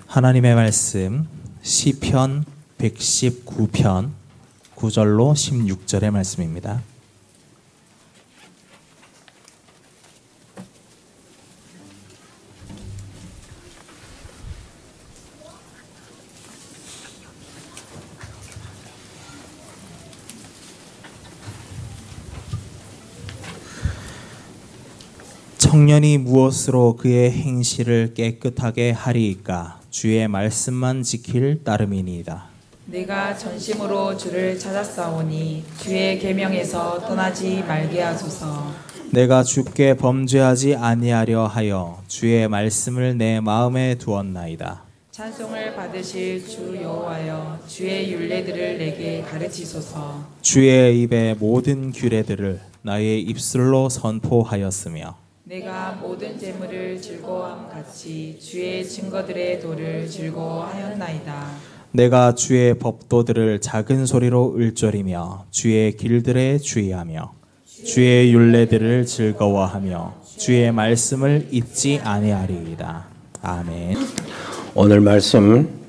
하나님의 말씀 시편 119편 9절로 16절의 말씀입니다. 청년이 무엇으로 그의 행실을 깨끗하게 하리이까? 주의 말씀만 지킬 따름이니이다. 내가 전심으로 주를 찾았사오니 주의 계명에서 떠나지 말게 하소서. 내가 주께 범죄하지 아니하려 하여 주의 말씀을 내 마음에 두었나이다. 찬송을 받으실 주 여호와여, 주의 율례들을 내게 가르치소서. 주의 입의 모든 규례들을 나의 입술로 선포하였으며 내가 모든 재물을 즐거워함 같이 주의 증거들의 도를 즐거워하였나이다. 내가 주의 법도들을 작은 소리로 읊조리며 주의 길들에 주의하며 주의 율례들을 즐거워하며 주의 말씀을 잊지 아니하리이다. 아멘. 오늘 말씀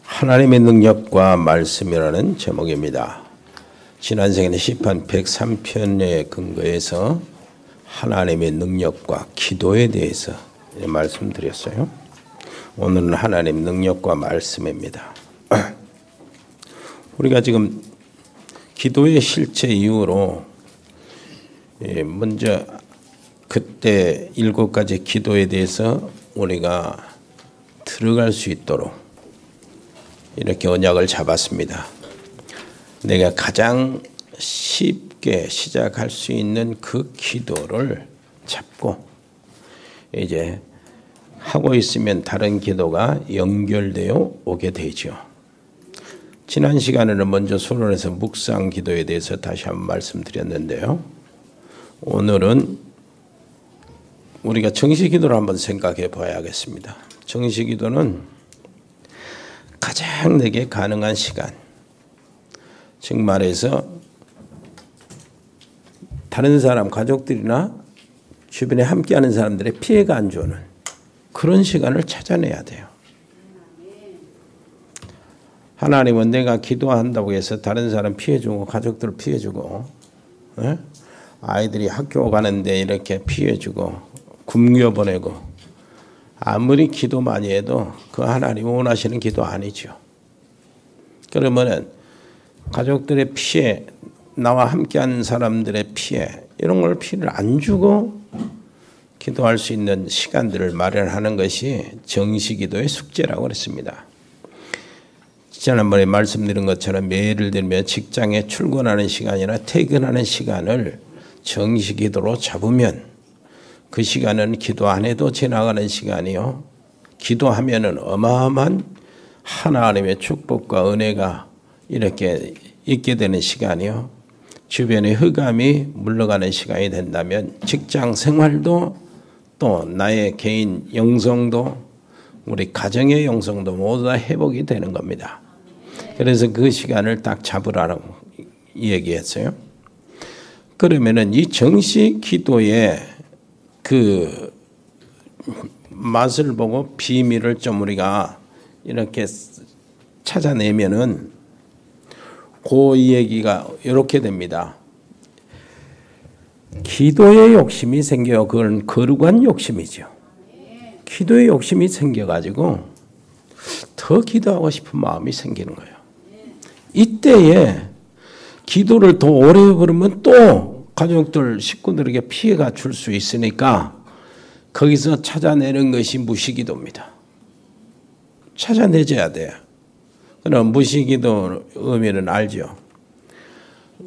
하나님의 능력과 말씀이라는 제목입니다. 지난 시간에 시편 103편에 근거해서 하나님의 능력과 기도에 대해서 말씀드렸어요. 오늘은 하나님 능력과 말씀입니다. 우리가 지금 기도의 실체 이후로 먼저 그때 7가지 기도에 대해서 우리가 들어갈 수 있도록 이렇게 언약을 잡았습니다. 내가 가장 쉽게 시작할 수 있는 그 기도를 잡고 이제 하고 있으면 다른 기도가 연결되어 오게 되죠. 지난 시간에는 먼저 서론에서 묵상 기도에 대해서 다시 한번 말씀드렸는데요. 오늘은 우리가 정시 기도를 한번 생각해 봐야겠습니다. 정시 기도는 가장 내게 가능한 시간, 즉 말해서 다른 사람, 가족들이나 주변에 함께하는 사람들의 피해가 안 주는 그런 시간을 찾아내야 돼요. 하나님은 내가 기도한다고 해서 다른 사람 피해주고 가족들 피해주고 아이들이 학교 가는데 이렇게 피해주고 굶겨보내고 아무리 기도 많이 해도 그 하나님 원하시는 기도 아니죠. 그러면은 가족들의 피해, 나와 함께하는 사람들의 피해, 이런 걸 피해를 안 주고 기도할 수 있는 시간들을 마련하는 것이 정시기도의 숙제라고 그랬습니다. 지난번에 말씀드린 것처럼 예를 들면 직장에 출근하는 시간이나 퇴근하는 시간을 정시기도로 잡으면 그 시간은 기도 안 해도 지나가는 시간이요. 기도하면은 어마어마한 하나님의 축복과 은혜가 이렇게 있게 되는 시간이요. 주변의 흑암이 물러가는 시간이 된다면 직장 생활도 또 나의 개인 영성도 우리 가정의 영성도 모두 다 회복이 되는 겁니다. 그래서 그 시간을 딱 잡으라고 얘기했어요. 그러면은 이 정시 기도의 그 맛을 보고 비밀을 좀 우리가 이렇게 찾아내면은 그 얘기가 이렇게 됩니다. 기도의 욕심이 생겨요. 그건 거룩한 욕심이죠. 기도의 욕심이 생겨가지고 더 기도하고 싶은 마음이 생기는 거예요. 이때에 기도를 더 오래 부르면 또 가족들, 식구들에게 피해가 줄 수 있으니까 거기서 찾아내는 것이 무시기도입니다. 찾아내줘야 돼요. 그럼 무시기도 의미는 알죠.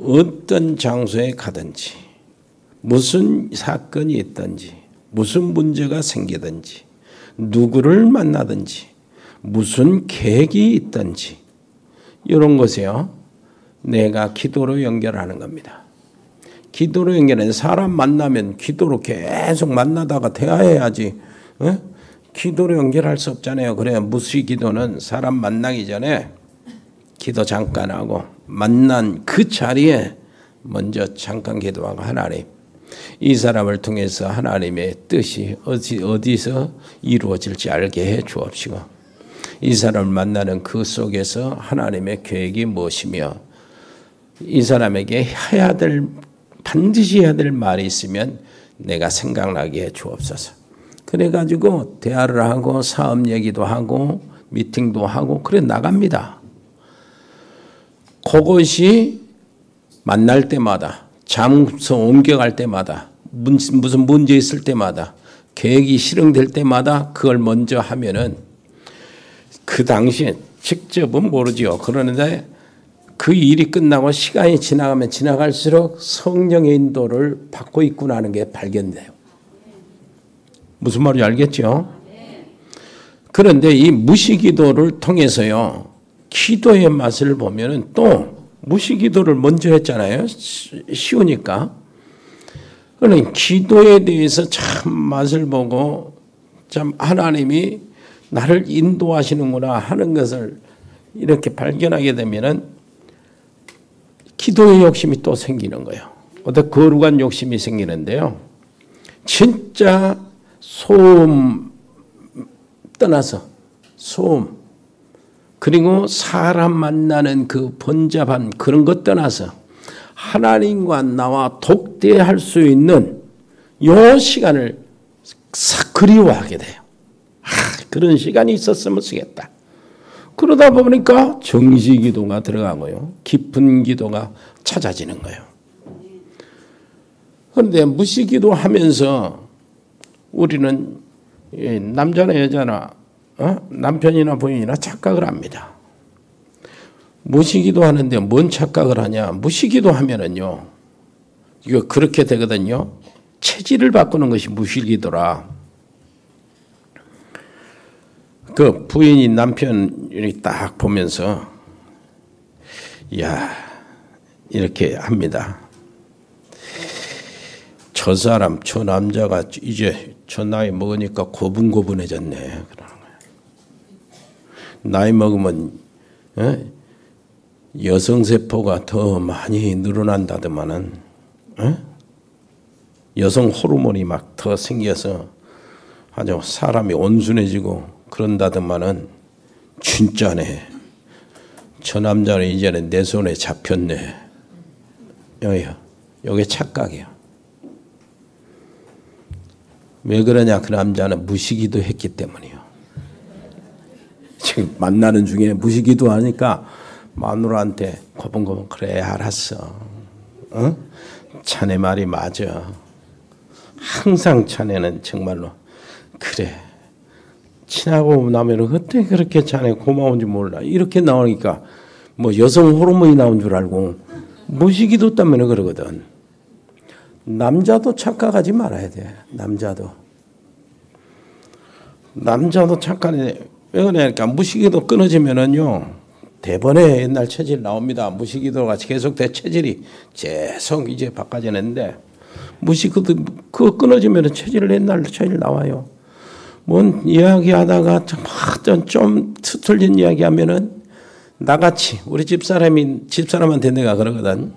어떤 장소에 가든지 무슨 사건이 있든지 무슨 문제가 생기든지 누구를 만나든지 무슨 계획이 있든지 이런 것에요. 내가 기도로 연결하는 겁니다. 기도로 연결해서 사람 만나면 기도로 계속 만나다가 대화해야지. 기도로 연결할 수 없잖아요. 그래야 무시기도는 사람 만나기 전에 기도 잠깐 하고 만난 그 자리에 먼저 잠깐 기도하고 하나님, 이 사람을 통해서 하나님의 뜻이 어디서 이루어질지 알게 해 주옵시고 이 사람을 만나는 그 속에서 하나님의 계획이 무엇이며 이 사람에게 반드시 해야 될 말이 있으면 내가 생각나게 해 주옵소서. 그래가지고 대화를 하고 사업 얘기도 하고 미팅도 하고 그래 나갑니다. 그것이 만날 때마다 장소 옮겨갈 때마다 무슨 문제 있을 때마다 계획이 실행될 때마다 그걸 먼저 하면은 그 당시에 직접은 모르지요. 그러는데 그 일이 끝나고 시간이 지나가면 지나갈수록 성령의 인도를 받고 있구나 하는 게 발견돼요. 무슨 말인지 알겠죠? 그런데 이 무시기도를 통해서요. 기도의 맛을 보면은 또 무시기도를 먼저 했잖아요. 쉬우니까. 그러니까 기도에 대해서 참 맛을 보고 참 하나님이 나를 인도하시는구나 하는 것을 이렇게 발견하게 되면은 기도의 욕심이 또 생기는 거예요. 어떤 거룩한 욕심이 생기는데요. 진짜 소음 떠나서 소음 그리고 사람 만나는 그 번잡한 그런 것 떠나서 하나님과 나와 독대할 수 있는 요 시간을 그리워하게 돼요. 그런 시간이 있었으면 쓰겠다. 그러다 보니까 정시기도가 들어가고요. 깊은 기도가 찾아지는 거예요. 그런데 무시기도 하면서 우리는 남자나 여자나 남편이나 부인이나 착각을 합니다. 무시기도 하는데 뭔 착각을 하냐. 무시기도 하면은요. 이거 그렇게 되거든요. 체질을 바꾸는 것이 무시기도라. 그 부인이 남편이 딱 보면서 야 이렇게 합니다. 저 사람 저 남자가 이제 저 나이 먹으니까 고분고분해졌네. 그러는 거예요. 나이 먹으면 여성세포가 더 많이 늘어난다더만은 여성 호르몬이 막 더 생겨서 아주 사람이 온순해지고 그런다더만은 진짜네. 저 남자는 이제는 내 손에 잡혔네. 여기 착각이야. 왜 그러냐? 그 남자는 무시기도 했기 때문이요. 지금 만나는 중에 무시기도 하니까 마누라한테 고분고분 그래 알았어. 자네 말이 맞아. 항상 자네는 정말로 그래. 친하고 나면 어떻게 그렇게 자네 고마운지 몰라. 이렇게 나오니까 뭐 여성 호르몬이 나온 줄 알고 무시기도 때문에 그러거든. 남자도 착각하지 말아야 돼. 남자도 착각해. 왜 그러냐니까 무시기도 끊어지면은요. 대번에 옛날 체질 나옵니다. 무시기도가 계속돼 체질이 계속 이제 바꿔지는데 무시기도 그거 끊어지면은 옛날 체질 나와요. 뭔 이야기하다가 좀 틀린 이야기하면은 나같이 우리 집사람한테 내가 그러거든.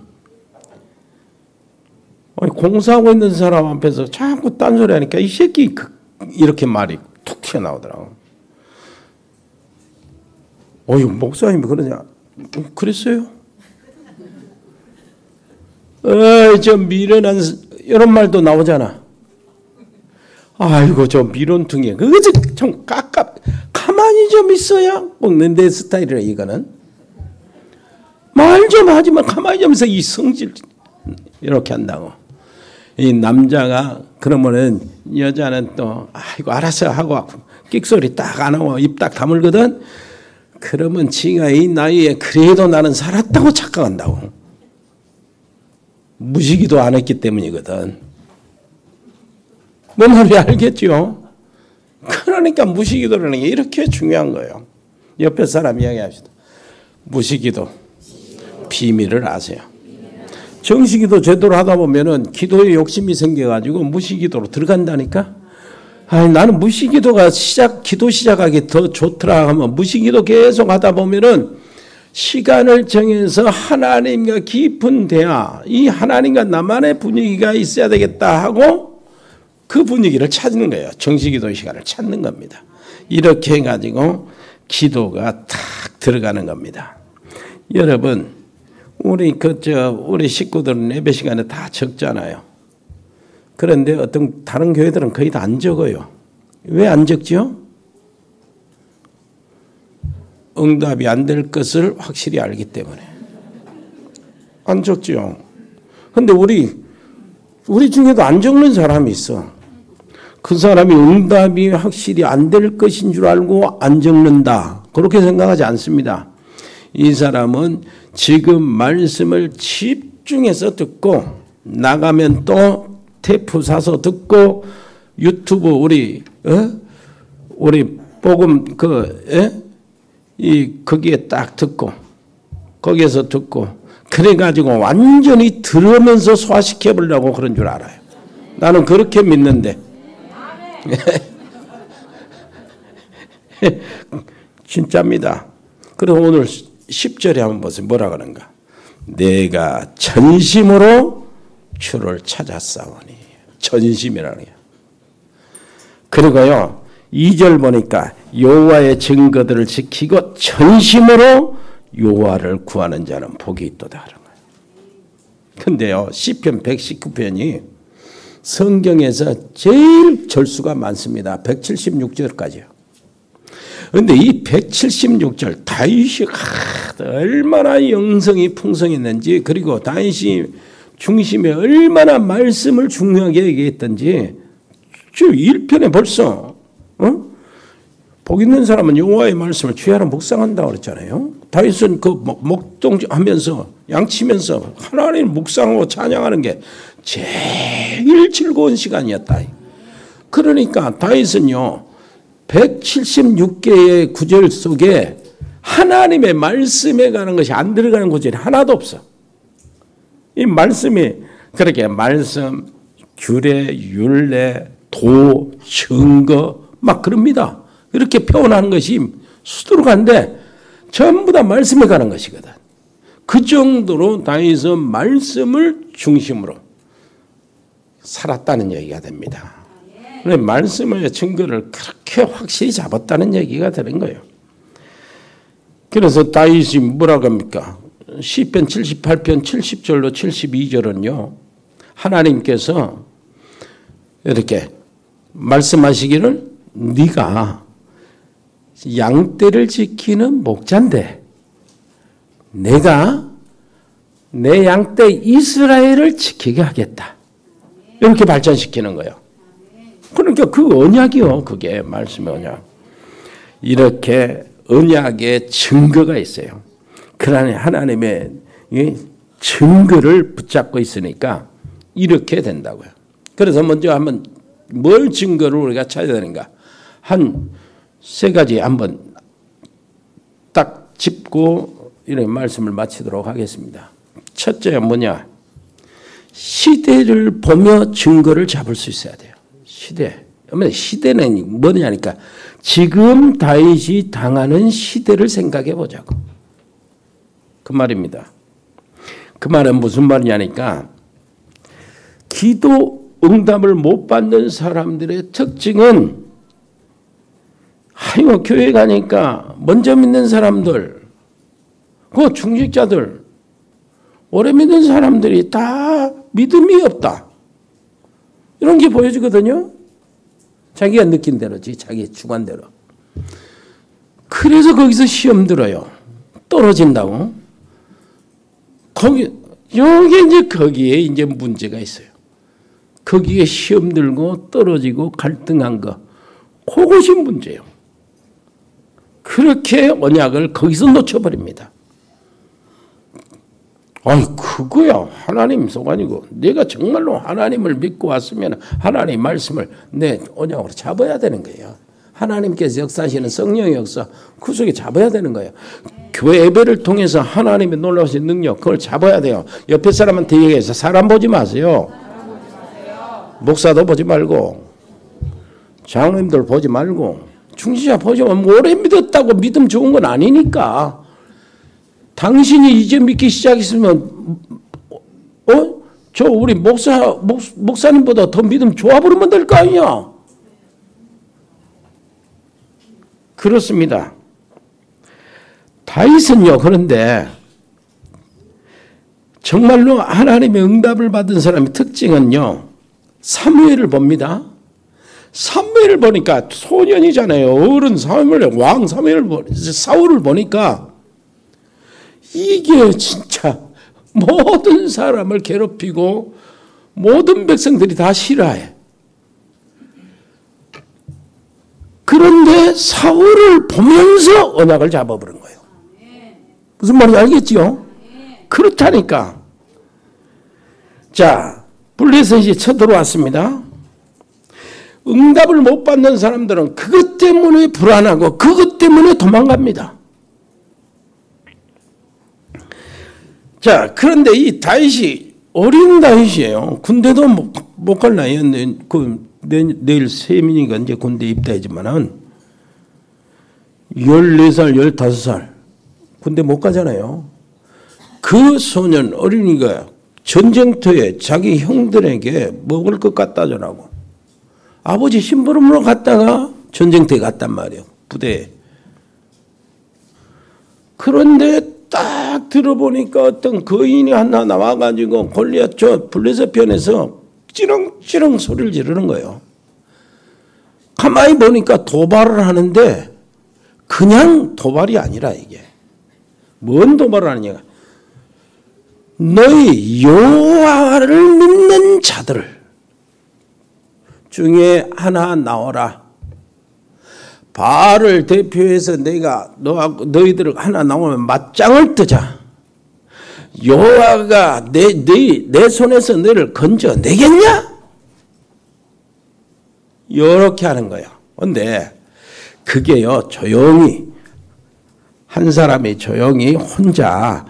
공사하고 있는 사람 앞에서 자꾸 딴소리 하니까 이 새끼 이렇게 말이 툭 튀어나오더라고. 목사님이 그러냐? 그랬어요? 저 미련한 이런 말도 나오잖아. 아이고 저 미론퉁이 그거 좀 가만히 좀 있어야 먹는 내 스타일이라. 이거는 말 좀 하지만 가만히 좀 있어. 이 성질 이렇게 한다고. 이 남자가 그러면은 여자는 또 아이고 알았어 하고 끽소리 딱 안 하고 입 딱 다물거든. 그러면 지가 이 나이에 그래도 나는 살았다고 착각한다고. 무시기도 안 했기 때문이거든. 뭔 말인지 알겠죠? 그러니까 무시기도라는 게 이렇게 중요한 거예요. 옆에 사람 이야기합시다. 무시기도 비밀을 아세요. 정시기도 제대로 하다 보면은 기도에 욕심이 생겨가지고 무시기도로 들어간다니까. 나는 무시기도가 기도 시작하기 더 좋더라 하면 무시기도 계속 하다 보면은 시간을 정해서 하나님과 깊은 대화, 이 하나님과 나만의 분위기가 있어야 되겠다 하고 그 분위기를 찾는 거예요. 정시기도의 시간을 찾는 겁니다. 이렇게 해가지고 기도가 탁 들어가는 겁니다. 여러분, 우리 식구들은 예배 시간에 다 적잖아요. 그런데 어떤 다른 교회들은 거의 다 안 적어요. 왜 안 적죠? 응답이 안 될 것을 확실히 알기 때문에 안 적죠. 근데 우리 중에도 안 적는 사람이 있어. 그 사람이 응답이 확실히 안 될 것인 줄 알고 안 적는다. 그렇게 생각하지 않습니다. 이 사람은 지금 말씀을 집중해서 듣고 나가면 또 테이프 사서 듣고 유튜브 우리 복음 거기에 딱 듣고 거기에서 듣고 그래가지고 완전히 들으면서 소화시켜 보려고 그런 줄 알아요. 나는 그렇게 믿는데 진짜입니다. 그래서 오늘 10절에 한번 보세요. 뭐라 그런가? 내가 전심으로 주를 찾았사오니. 전심이라는 게. 그리고요 2절 보니까 여호와의 증거들을 지키고 전심으로 여호와를 구하는 자는 복이 있도다. 근데요 시편 119편이 성경에서 제일 절수가 많습니다. 176절까지요. 그런데 이 176절 다윗이 얼마나 영성이 풍성했는지 그리고 다윗이 중심에 얼마나 말씀을 중요하게 얘기했던지 저 1편에 벌써 복 있는 사람은 여호와의 말씀을 주야로 묵상한다고 그랬잖아요. 다윗은 그 목동하면서 양치면서 하나님을 묵상하고 찬양하는 게 제일 즐거운 시간이었다. 그러니까 다윗은요 176개의 구절 속에 하나님의 말씀에 가는 것이 안 들어가는 구절이 하나도 없어. 이 말씀이 그렇게 말씀, 규례, 율례, 도, 증거 막 그럽니다. 이렇게 표현하는 것이 수두룩한데 전부 다 말씀에 가는 것이거든. 그 정도로 다윗은 말씀을 중심으로 살았다는 얘기가 됩니다. 말씀의 증거를 그렇게 확실히 잡았다는 얘기가 되는 거예요. 그래서 다윗이 뭐라고 합니까? 시편 78편 70절로 72절은요. 하나님께서 이렇게 말씀하시기를 네가 양떼를 지키는 목자인데 내가 내 양떼 이스라엘을 지키게 하겠다. 이렇게 발전시키는 거예요. 그러니까 그 언약이요. 그게 말씀의 언약. 이렇게 언약의 증거가 있어요. 그러나 하나님의 증거를 붙잡고 있으니까 이렇게 된다고요. 그래서 먼저 한번 뭘 증거를 우리가 찾아야 되는가? 한 세 가지 한번 딱 짚고 이런 말씀을 마치도록 하겠습니다. 첫째가 뭐냐? 시대를 보며 증거를 잡을 수 있어야 돼요. 시대는 뭐냐니까 지금 다윗이 당하는 시대를 생각해 보자고. 그 말입니다. 그 말은 무슨 말이냐니까 기도 응답을 못 받는 사람들의 특징은 교회 가니까 먼저 믿는 사람들, 그 중직자들, 오래 믿는 사람들이 다 믿음이 없다. 이런 게 보여지거든요. 자기가 느낀 대로지, 자기 주관대로. 그래서 거기서 시험 들어요. 떨어진다고. 거기에 이제 문제가 있어요. 거기에 시험 들고 떨어지고 갈등한 거. 그것이 문제예요. 그렇게 언약을 거기서 놓쳐버립니다. 그거야. 하나님 소관이고 내가 정말로 하나님을 믿고 왔으면 하나님 말씀을 내 언약으로 잡아야 되는 거예요. 하나님께서 역사하시는 성령의 역사 그 속에 잡아야 되는 거예요. 교회 예배를 통해서 하나님의 놀라우신 능력 그걸 잡아야 돼요. 옆에 사람한테 얘기해서 사람 보지 마세요. 목사도 보지 말고 장로님들 보지 말고 중지자 보지 말고 오래 믿었다고 믿음 좋은 건 아니니까 당신이 이제 믿기 시작했으면 저 우리 목사님보다 더 믿음 좋아 보면 될 거 아니야. 그렇습니다. 다윗은요, 그런데 정말로 하나님의 응답을 받은 사람의 특징은요, 사무엘을 봅니다. 사무엘을 보니까 소년이잖아요. 어른 사무엘, 왕 사울을 보니까 이게 진짜 모든 사람을 괴롭히고 모든 백성들이 다 싫어해. 그런데 사울을 보면서 언약을 잡아버린 거예요. 무슨 말인지 알겠지요? 그렇다니까. 자, 블레셋이 쳐들어왔습니다. 응답을 못 받는 사람들은 그것 때문에 불안하고 그것 때문에 도망갑니다. 자, 그런데 이 다윗이 어린 다윗이에요. 군대도 못 갈 나이에 내일 세민이가 이제 군대 입대하지만은 14살, 15살 군대 못 가잖아요. 그 소년 어린이가 전쟁터에 자기 형들에게 먹을 것 갖다 주라고 아버지 심부름으로 갔다가 전쟁터에 갔단 말이에요. 부대에. 그런데 딱 들어보니까 어떤 거인이 하나 나와가지고 골리앗 저 블레셋 편에서 찌렁찌렁 소리를 지르는 거예요. 가만히 보니까 도발을 하는데 그냥 도발이 아니라 이게. 뭔 도발을 하느냐. 너희 여호와를 믿는 자들 중에 하나 나오라. 바알을 대표해서 내가 너희들 하나 나오면 맞짱을 뜨자. 여호와가 내 손에서 너를 건져내겠냐? 이렇게 하는 거예요. 그런데 그게요, 조용히 한 사람이 조용히 혼자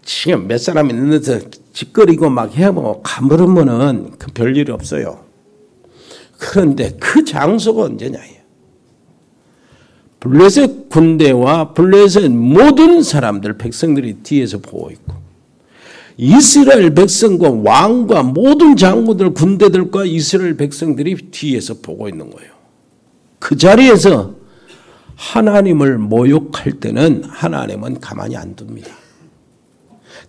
지금 몇 사람이 있는데서 짓거리고 막 해보고 가물으면은 그 별일이 없어요. 그런데 그 장소가 언제냐? 블레셋 군대와 블레셋 모든 사람들, 백성들이 뒤에서 보고 있고 이스라엘 백성과 왕과 모든 장군들, 군대들과 이스라엘 백성들이 뒤에서 보고 있는 거예요. 그 자리에서 하나님을 모욕할 때는 하나님은 가만히 안 둡니다.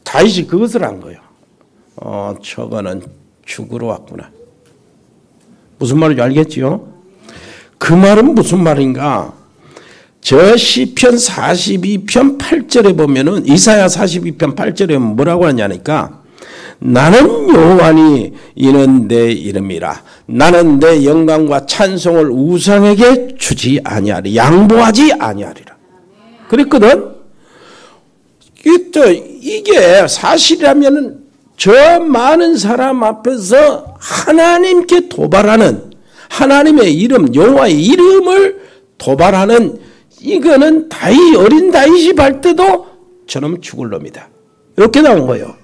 다윗이 그것을 한 거예요. 저거는 죽으러 왔구나. 무슨 말인지 알겠지요? 그 말은 무슨 말인가? 저 시편 42편 8절에 보면은 이사야 42편 8절에 뭐라고 하냐니까 나는 여호와니 이는 내 이름이라 나는 내 영광과 찬송을 우상에게 주지 아니하리 양보하지 아니하리라 그랬거든. 이게 사실이라면은 저 많은 사람 앞에서 하나님께 도발하는 하나님의 이름 여호와의 이름을 도발하는 이거는 다윗 어린 다윗이 발 때도 저놈 죽을 놈이다. 이렇게 나온 거예요.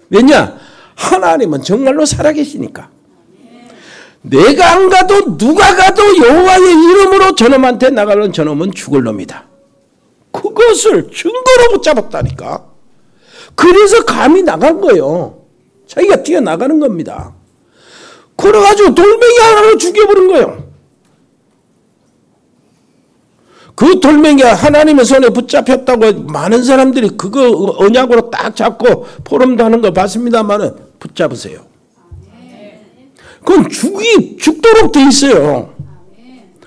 왜냐? 하나님은 정말로 살아계시니까. 내가 안 가도 누가 가도 여호와의 이름으로 저놈한테 나가면 저놈은 죽을 놈이다. 그것을 증거로 붙잡았다니까. 그래서 감히 나간 거예요. 자기가 뛰어나가는 겁니다. 그래가지고 돌멩이 하나로 죽여버린 거예요. 그 돌멩이가 하나님의 손에 붙잡혔다고 많은 사람들이 그거 언약으로 딱 잡고 포럼도 하는 거 봤습니다만은 붙잡으세요. 그건 죽도록 돼 있어요.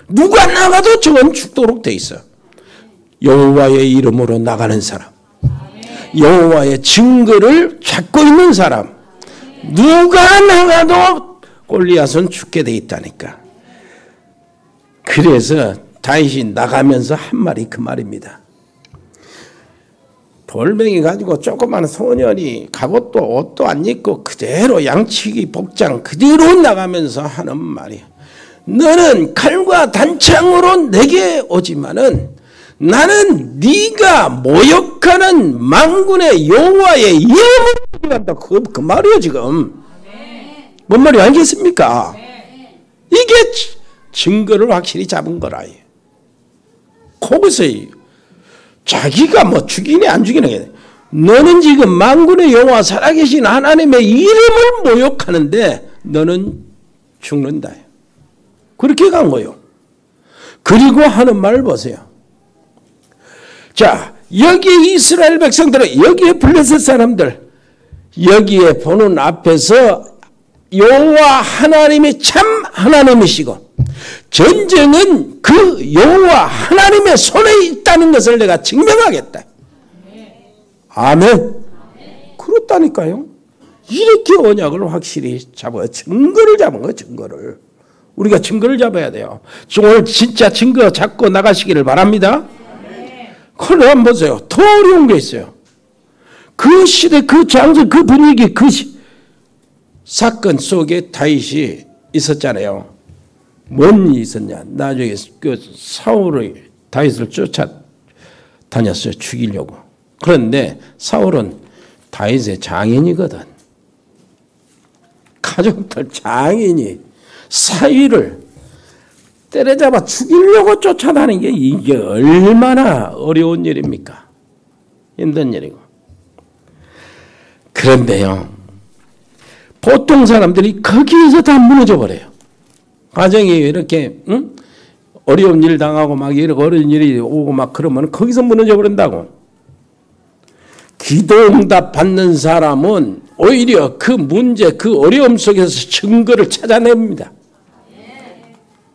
누가 나가도 저건 죽도록 돼 있어요. 여호와의 이름으로 나가는 사람, 여호와의 증거를 찾고 있는 사람, 누가 나가도 골리앗은 죽게 돼 있다니까. 그래서 다윗이 나가면서 한 말이 그 말입니다. 돌멩이 가지고 조그마한 소년이 갑옷도 옷도 안 입고 그대로 양치기 복장 그대로 나가면서 하는 말이야. 너는 칼과 단창으로 내게 오지만은 나는 네가 모욕하는 만군의 여호와의 이름을 간다. 그 말이에요 지금. 뭔 말이 알겠습니까? 이게 증거를 확실히 잡은 거라. 거기서 자기가 뭐 죽이네 안 죽이네 게 너는 지금 만군의 여호와 살아계신 하나님의 이름을 모욕하는데 너는 죽는다. 그렇게 간 거예요. 그리고 하는 말을 보세요. 자, 여기에 이스라엘 백성들은, 여기에 블레셋 사람들, 여기에 보는 앞에서 여호와 하나님이 참 하나님이시고 전쟁은 그 여호와 하나님의 손에 있다는 것을 내가 증명하겠다. 아멘. 그렇다니까요. 이렇게 언약을 확실히 잡아, 증거를 잡은 거예요. 증거를. 우리가 증거를 잡아야 돼요. 오늘 진짜 증거 잡고 나가시기를 바랍니다. 그런데 한번 보세요. 더 어려운 게 있어요. 그 시대, 그 장소, 그 분위기, 그 사건 속에 다윗이 있었잖아요. 뭔 일이 있었냐. 나중에 그 사울이 다윗을 쫓아다녔어요. 죽이려고. 그런데 사울은 다윗의 장인이거든. 가족들 장인이 사위를 때려잡아 죽이려고 쫓아다니는 게 이게 얼마나 어려운 일입니까? 힘든 일이고. 그런데요, 보통 사람들이 거기에서 다 무너져 버려요. 가정이 이렇게 어려운 일 당하고 막 이렇게 어려운 일이 오고 막 그러면 거기서 무너져 버린다고. 기도응답 받는 사람은 오히려 그 문제, 그 어려움 속에서 증거를 찾아냅니다.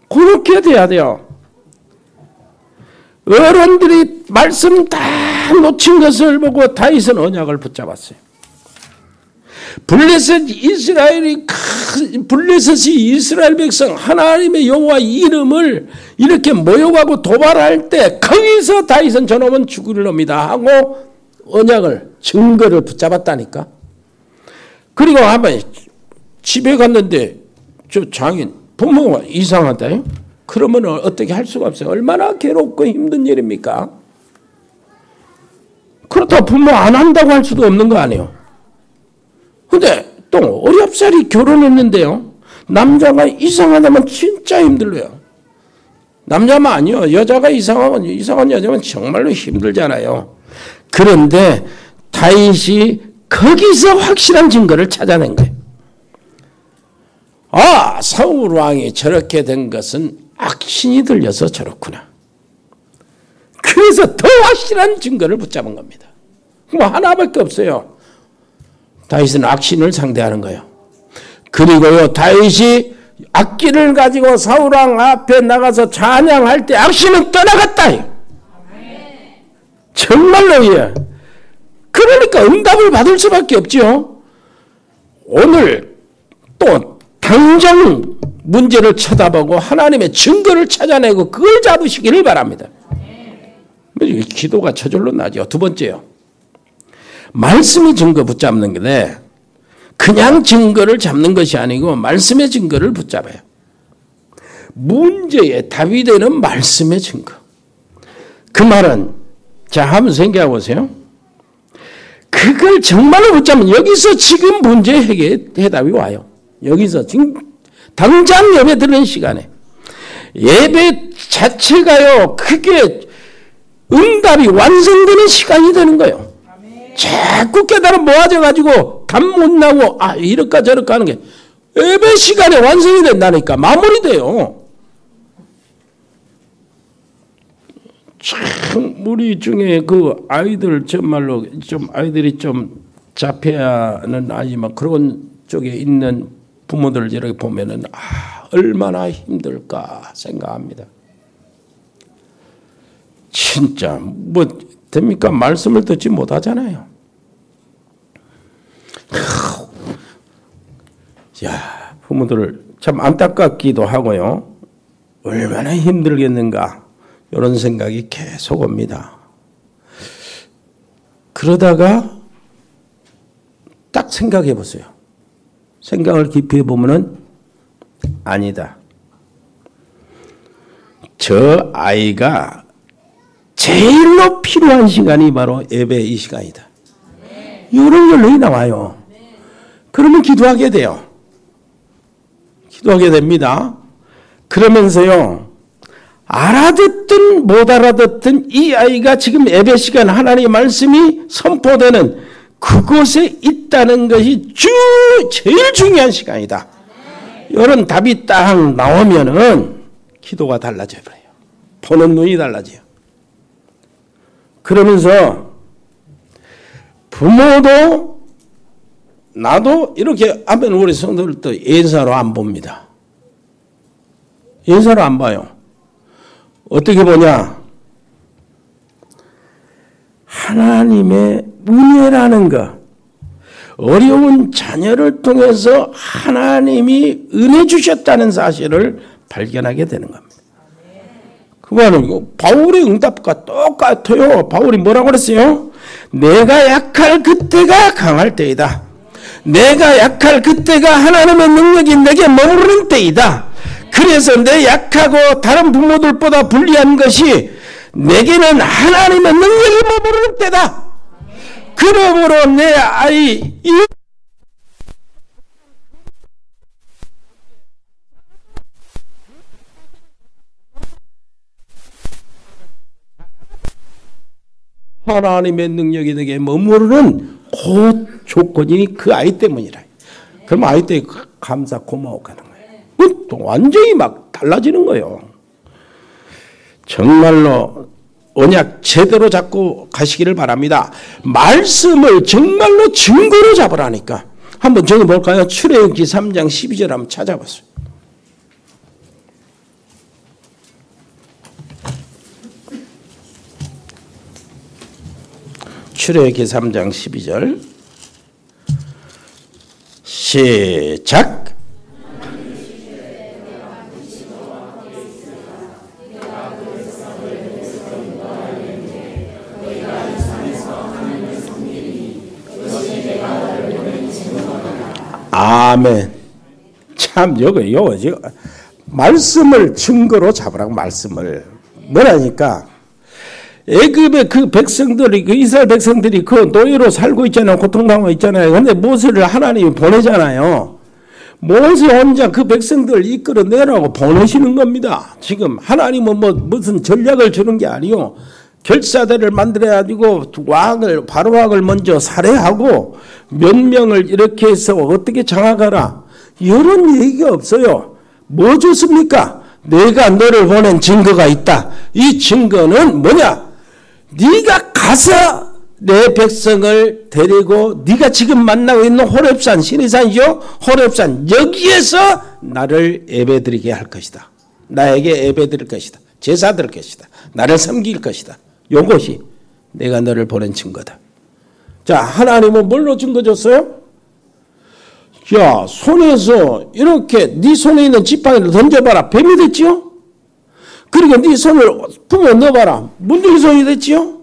그렇게 돼야 돼요. 어른들이 말씀 다 놓친 것을 보고 다윗은 언약을 붙잡았어요. 블레셋이 이스라엘 백성 하나님의 여호와 이름을 이렇게 모욕하고 도발할 때 거기서 다윗은 저놈은 죽을 놈이다 하고 언약을, 증거를 붙잡았다니까. 그리고 한번 집에 갔는데 저 장인 부모가 이상하다. 그러면 어떻게 할 수가 없어요. 얼마나 괴롭고 힘든 일입니까? 그렇다고 부모 안 한다고 할 수도 없는 거 아니에요. 근데 또 어렵사리 결혼했는데요. 남자가 이상하다면 진짜 힘들어요. 남자만 아니요. 여자가 이상한 여자면 정말로 힘들잖아요. 그런데 다윗이 거기서 확실한 증거를 찾아낸 거예요. 아, 사울 왕이 저렇게 된 것은 악신이 들려서 저렇구나. 그래서 더 확실한 증거를 붙잡은 겁니다. 뭐 하나밖에 없어요. 다윗은 악신을 상대하는 거예요. 그리고요, 다윗이 악기를 가지고 사울 왕 앞에 나가서 찬양할 때 악신은 떠나갔다. 정말로 예. 그러니까 응답을 받을 수밖에 없죠. 오늘 또 당장 문제를 쳐다보고 하나님의 증거를 찾아내고 그걸 잡으시기를 바랍니다. 기도가 저절로 나죠. 두 번째요. 말씀이 증거 붙잡는 건데 그냥 증거를 잡는 것이 아니고 말씀의 증거를 붙잡아요. 문제의 답이 되는 말씀의 증거. 그 말은 자 한번 생각해 보세요. 그걸 정말로 붙잡으면 여기서 지금 문제 해답이 와요. 여기서 지금 당장 예배 드리는 시간에 예배 자체가요 그게 응답이 완성되는 시간이 되는 거예요. 자꾸 깨달아 모아져가지고 답 못 나고 아 이럴까 저럴까 하는 게 예배 시간에 완성이 된다니까 마무리돼요. 참 우리 중에 그 아이들 정말로 좀 아이들이 좀 자폐아는 아니지만 그런 쪽에 있는 부모들 이렇게 보면은 아 얼마나 힘들까 생각합니다. 진짜 뭐 됩니까? 말씀을 듣지 못하잖아요. 야 부모들을 참 안타깝기도 하고요. 얼마나 힘들겠는가 이런 생각이 계속 옵니다. 그러다가 딱 생각해 보세요. 생각을 깊이 해보면은 아니다. 저 아이가 제일로 필요한 시간이 바로 예배 이 시간이다. 이런 연락이 나와요. 그러면 기도하게 돼요. 기도하게 됩니다. 그러면서요. 알아듣든 못 알아듣든 이 아이가 지금 예배 시간 하나님의 말씀이 선포되는 그곳에 있다는 것이 제일 중요한 시간이다. 이런 답이 딱 나오면은 기도가 달라져 버려요. 보는 눈이 달라져요. 그러면서 부모도 나도 이렇게 하면 우리 성도들도 예사로 안 봅니다. 예사로 안 봐요. 어떻게 보냐? 하나님의 은혜라는 것, 어려운 자녀를 통해서 하나님이 은혜 주셨다는 사실을 발견하게 되는 겁니다. 그 말은 바울의 응답과 똑같아요. 바울이 뭐라고 그랬어요? 내가 약할 그때가 강할 때이다. 내가 약할 그때가 하나님의 능력이 내게 머무르는 때이다. 그래서 내 약하고 다른 부모들보다 불리한 것이 내게는 하나님의 능력이 머무르는 때다. 그러므로 내 아이 하나님의 능력이 내게 머무르는 그 조건이 그 아이 때문이라. 그럼 아이 때 감사 고마워 하는 거예요. 또 완전히 막 달라지는 거예요. 정말로 언약 제대로 잡고 가시기를 바랍니다. 말씀을 정말로 증거로 잡으라니까. 한번 적어볼까요? 출애굽기 3장 12절 한번 찾아보세요. 출애굽기 3장 12절 시작. 아멘. 참 요거 지금 말씀을 증거로 잡으라고. 말씀을 뭐라니까. 애굽의 그 백성들이, 그 이스라엘 백성들이 그 노예로 살고 있잖아요. 고통당하고 있잖아요. 근데 모세를 하나님이 보내잖아요. 모세 혼자 그 백성들을 이끌어내라고 보내시는 겁니다. 지금 하나님은 무슨 전략을 주는 게 아니요. 결사대를 만들어가지고 바로 왕을 먼저 살해하고 몇 명을 이렇게 해서 어떻게 장악하라. 이런 얘기가 없어요. 뭐 좋습니까? 내가 너를 보낸 증거가 있다. 이 증거는 뭐냐? 네가 가서 내 백성을 데리고 네가 지금 만나고 있는 호렙산, 시내산이죠? 호렙산 여기에서 나를 예배드리게 할 것이다. 나에게 예배드릴 것이다. 제사 드릴 것이다. 나를 섬길 것이다. 요것이 내가 너를 보낸 증거다. 자, 하나님은 뭘로 증거 줬어요? 야, 손에서 이렇게 네 손에 있는 지팡이를 던져봐라. 뱀이 됐지요? 그리고 네 손을 품에 넣어봐라. 문둥이 손이 됐지요?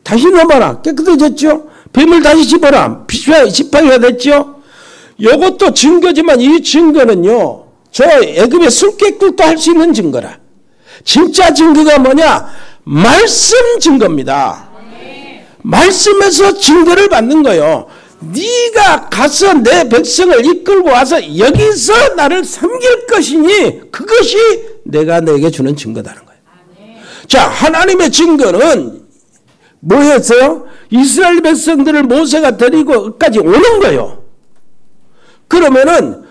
다시 넣어봐라. 깨끗해졌죠? 뱀을 다시 집어라. 지팡이가 됐죠? 요것도 증거지만 이 증거는요, 저 애굽의 술깨꿀도 할 수 있는 증거라. 진짜 증거가 뭐냐? 말씀 증거입니다. 말씀에서 증거를 받는 거예요. 네가 가서 내 백성을 이끌고 와서 여기서 나를 섬길 것이니 그것이 내가 너에게 주는 증거다는 거예요. 자, 하나님의 증거는 뭐였어요? 이스라엘 백성들을 모세가 데리고 끝까지 오는 거예요. 그러면은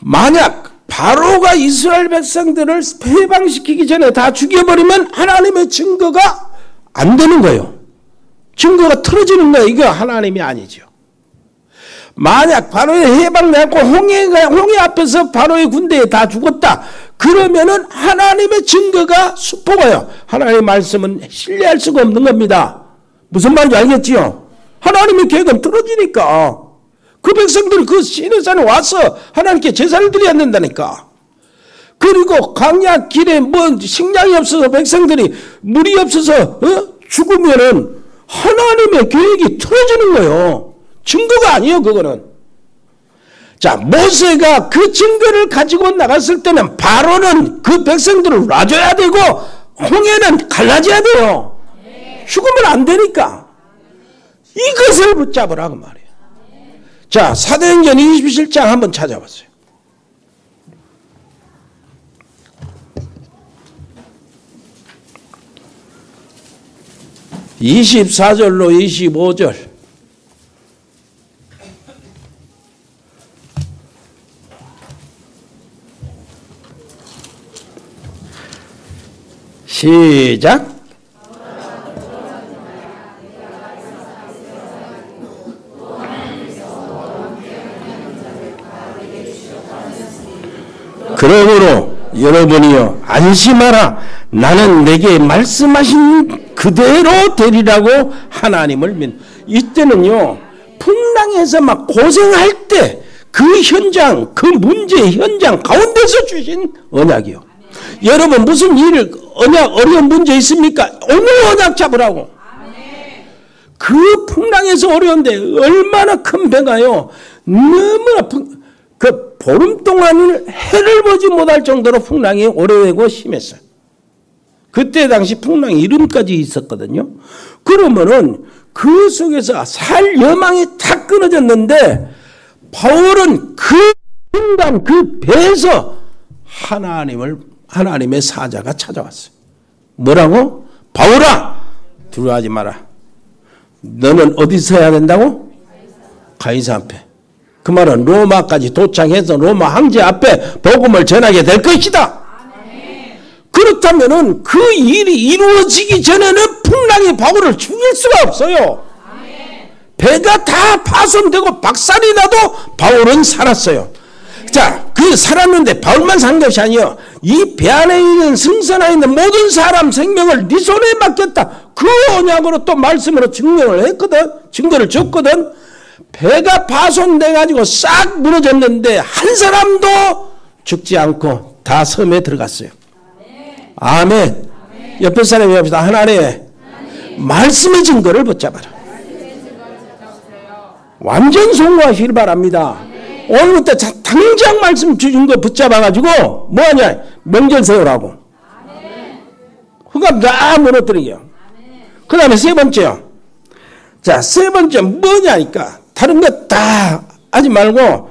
만약 바로가 이스라엘 백성들을 해방시키기 전에 다 죽여버리면 하나님의 증거가 안 되는 거예요. 증거가 틀어지는 거예요. 이거 하나님이 아니죠. 만약 바로의 해방되고 홍해 앞에서 바로의 군대에 다 죽었다. 그러면은 하나님의 증거가 수포가요. 하나님의 말씀은 신뢰할 수가 없는 겁니다. 무슨 말인지 알겠지요? 하나님의 계획은 틀어지니까. 그 백성들이 그 시내산에 와서 하나님께 제사를 드려야 된다니까. 그리고 광야 길에 식량이 없어서 백성들이 물이 없어서 죽으면은 하나님의 계획이 틀어지는 거예요. 증거가 아니에요, 그거는. 자, 모세가 그 증거를 가지고 나갔을 때는 바로는 그 백성들을 놔줘야 되고 홍해는 갈라져야 돼요. 죽으면 안 되니까. 이것을 붙잡으라고 말이에요. 자, 사도행전 27장 한번 찾아봤어요. (24절로 25절) 시작. 그러므로 여러분이요 안심하라. 나는 내게 말씀하신 그대로 되리라고 하나님을 믿. 이때는요 풍랑에서 막 고생할 때 그 현장, 그 문제의 현장 가운데서 주신 언약이요. 여러분 무슨 일, 언약, 어려운 문제 있습니까? 오늘 언약 잡으라고. 그 풍랑에서 어려운데 얼마나 큰 배가요. 너무나 그 보름 동안을 해를 보지 못할 정도로 풍랑이 오래되고 심했어요. 그때 당시 풍랑 이름까지 있었거든요. 그러면은 그 속에서 살 여망이 다 끊어졌는데 바울은 그 순간 그 배에서 하나님의 사자가 찾아왔어요. 뭐라고? 바울아 두려워하지 마라. 너는 어디서 해야 된다고? 가이사 앞에. 그 말은 로마까지 도착해서 로마 황제 앞에 복음을 전하게 될 것이다. 그렇다면은 그 일이 이루어지기 전에는 풍랑이 바울을 죽일 수가 없어요. 배가 다 파손되고 박살이 나도 바울은 살았어요. 자, 그 살았는데 바울만 산 것이 아니요. 이 배 안에 있는 승선 안에 있는 모든 사람 생명을 네 손에 맡겼다. 그 언약으로 또 말씀으로 증명을 했거든. 증거를 줬거든. 배가 파손돼 가지고 싹 무너졌는데 한 사람도 죽지 않고 다 섬에 들어갔어요. 아멘. 옆에 사람이 합시다. 하나님 말씀의 증거를 붙잡아라. 완전 성공하시길 바랍니다. 오늘부터 당장 말씀 주신 거 붙잡아가지고 뭐하냐? 명절 세우라고. 그러니까 다 무너뜨리게요. 그 다음에 세 번째요. 자, 세 번째 뭐냐니까 다른 거 다 하지 말고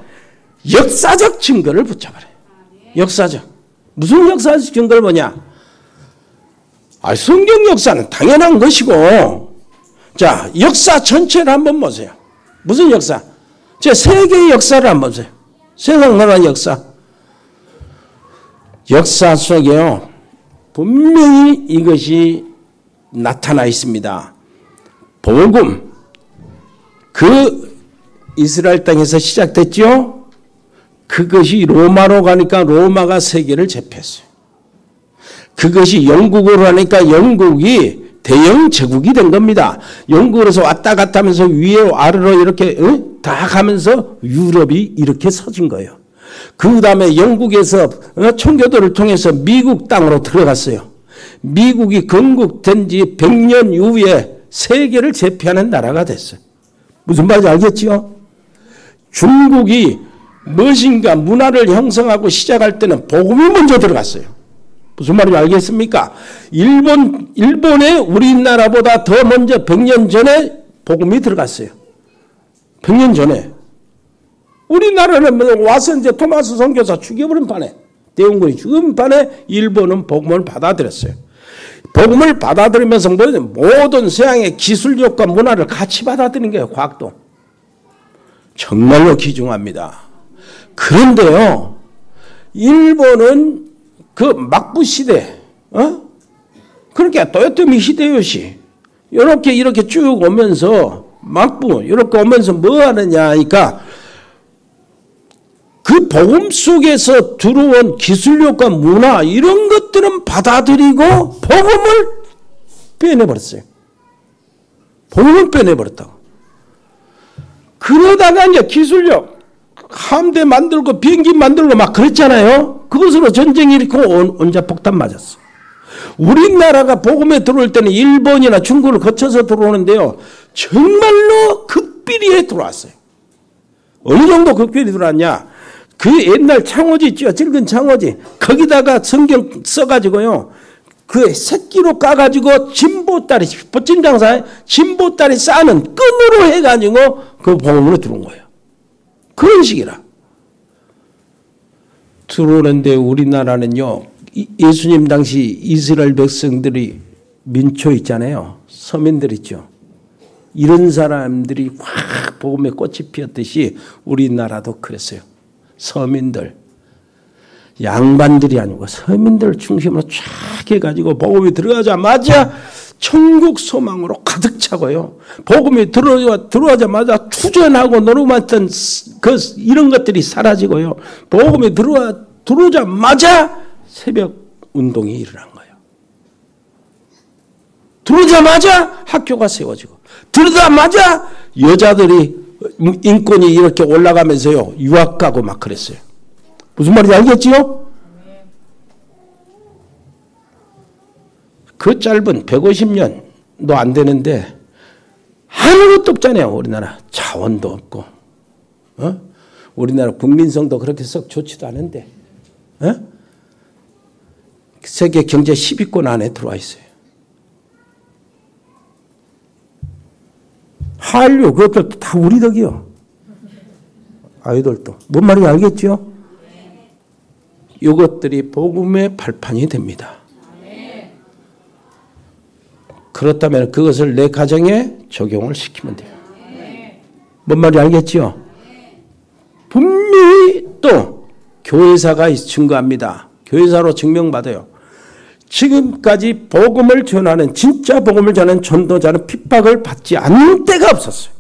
역사적 증거를 붙잡아라. 역사적. 무슨 역사적 증거를 뭐냐? 성경 역사는 당연한 것이고, 자, 역사 전체를 한번 보세요. 무슨 역사? 제 세계의 역사를 한번 보세요. 세상 나라 역사. 역사 속에요. 분명히 이것이 나타나 있습니다. 복음. 그 이스라엘 땅에서 시작됐죠? 그것이 로마로 가니까 로마가 세계를 제패했어요. 그것이 영국으로 하니까 영국이 대영 제국이 된 겁니다. 영국으로서 왔다 갔다 하면서 위에 아래로 이렇게 다 가면서 유럽이 이렇게 서진 거예요. 그 다음에 영국에서 청교도를 통해서 미국 땅으로 들어갔어요. 미국이 건국된 지 100년 이후에 세계를 제패하는 나라가 됐어요. 무슨 말인지 알겠지요? 중국이 무엇인가 문화를 형성하고 시작할 때는 복음이 먼저 들어갔어요. 무슨 말인지 알겠습니까? 일본에 우리나라보다 더 먼저 100년 전에 복음이 들어갔어요. 100년 전에. 우리나라는 와서 이제 토마스 선교사 죽여버린 판에, 대원군이 죽은 판에 일본은 복음을 받아들였어요. 복음을 받아들이면서 모든 서양의 기술력과 문화를 같이 받아들인 거예요. 과학도. 정말로 귀중합니다. 그런데요, 일본은 그 막부 시대, 그러니까 토요토미 히데요시 이렇게 쭉 오면서 막부 이렇게 오면서 뭐 하느냐 하니까 그 복음 속에서 들어온 기술력과 문화 이런 것들은 받아들이고 복음을 빼내버렸어요. 복음을 빼내버렸다고. 그러다가 이제 기술력 함대 만들고 비행기 만들고 막 그랬잖아요. 그것으로 전쟁이 일으키고 원자폭탄 맞았어. 우리나라가 복음에 들어올 때는 일본이나 중국을 거쳐서 들어오는데요. 정말로 극비리에 들어왔어요. 어느 정도 극비리 들어왔냐. 그 옛날 창호지 있죠. 찔근 창호지. 거기다가 성경 써가지고요. 그 새끼로 까가지고 진보다리, 보찜장사에 진보다리 싸는 끈으로 해가지고 그 복음으로 들어온 거예요. 그런 식이라. 들어오는데 우리나라는요. 예수님 당시 이스라엘 백성들이 민초 있잖아요. 서민들 있죠. 이런 사람들이 확 복음에 꽃이 피었듯이 우리나라도 그랬어요. 서민들. 양반들이 아니고 서민들 중심으로 쫙 해가지고 복음이 들어가자마자 천국 소망으로 가득 차고요. 복음이 들어가자마자 투전하고 노름했던 이런 것들이 사라지고요. 복음이 들어오자마자 새벽 운동이 일어난 거예요. 들어오자마자 학교가 세워지고 들어오자마자 여자들이 인권이 이렇게 올라가면서요 유학 가고 막 그랬어요. 무슨 말인지 알겠지요? 그 짧은 150년도 안 되는데 아무것도 없잖아요. 우리나라 자원도 없고 우리나라 국민성도 그렇게 썩 좋지도 않은데 세계 경제 10위권 안에 들어와 있어요. 한류 그것도 다 우리 덕이요. 아이들도 뭔 말인지 알겠죠? 이것들이 복음의 발판이 됩니다. 그렇다면 그것을 내 가정에 적용을 시키면 돼요. 뭔 말인지 알겠죠? 분명히 또 교회사가 증거합니다. 교회사로 증명받아요. 지금까지 복음을 전하는 진짜 복음을 전하는 전도자는 핍박을 받지 않는 때가 없었어요.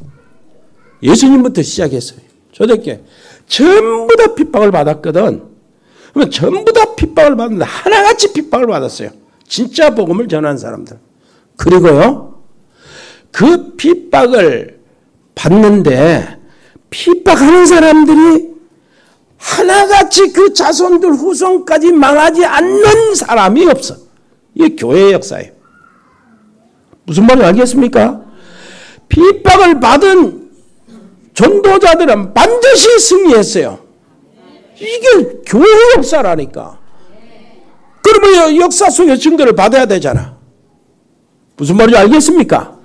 예수님부터 시작했어요. 초대교회 전부 다 핍박을 받았거든. 그러면 전부 다 핍박을 받는데 하나같이 핍박을 받았어요. 진짜 복음을 전하는 사람들. 그리고요 그 핍박을 받는데 핍박하는 사람들이 하나같이 그 자손들 후손까지 망하지 않는 사람이 없어. 이게 교회의 역사예요. 무슨 말인지 알겠습니까? 핍박을 받은 전도자들은 반드시 승리했어요. 이게 교회의 역사라니까. 그러면 역사 속의 증거를 받아야 되잖아. 무슨 말인지 알겠습니까?